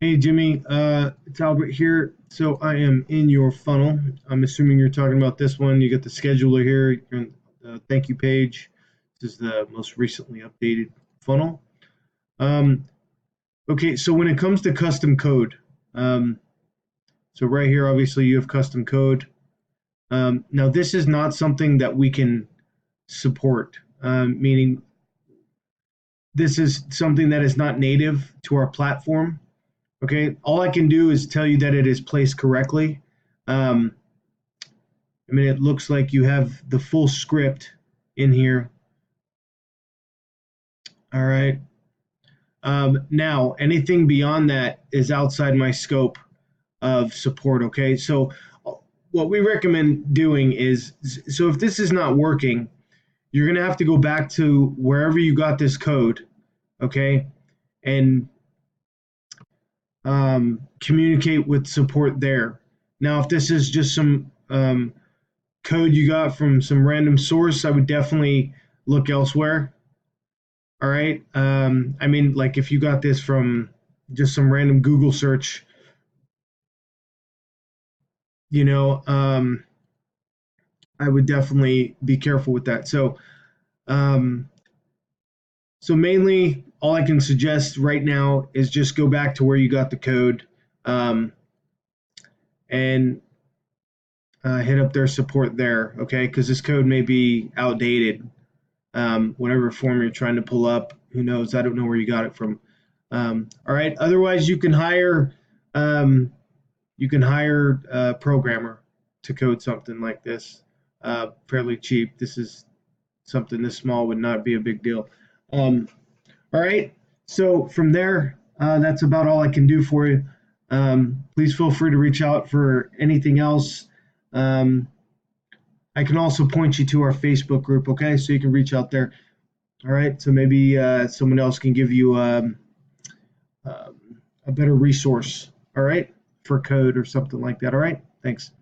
Hey Jimmy, it's Albert here. So I am in your funnel. I'm assuming you're talking about this one. You got the scheduler here, you're on the thank you page. This is the most recently updated funnel. Um, okay, so when it comes to custom code, um, so right here, obviously you have custom code. Now this is not something that we can support, meaning this is something that is not native to our platform. Okay, all I can do is tell you that it is placed correctly. Um, I mean, it looks like you have the full script in here. All right. Now, anything beyond that is outside my scope of support. Okay, so what we recommend doing is, so if this is not working, you're gonna have to go back to wherever you got this code, okay, and communicate with support there. Now, if this is just some code you got from some random source, I would definitely look elsewhere. All right. I mean, like if you got this from just some random Google search, you know, I would definitely be careful with that. Um, so mainly, all I can suggest right now is just go back to where you got the code, um, and hit up their support there, okay? Because this code may be outdated. Whatever form you're trying to pull up, who knows? I don't know where you got it from. All right. Otherwise, um, you can hire a programmer to code something like this, fairly cheap. This is something this small would not be a big deal. Um, all right. So from there, that's about all I can do for you. Please feel free to reach out for anything else. Um, I can also point you to our Facebook group, okay? So you can reach out there. All right. So maybe someone else can give you um, a better resource, all right, for code or something like that. All right. Thanks.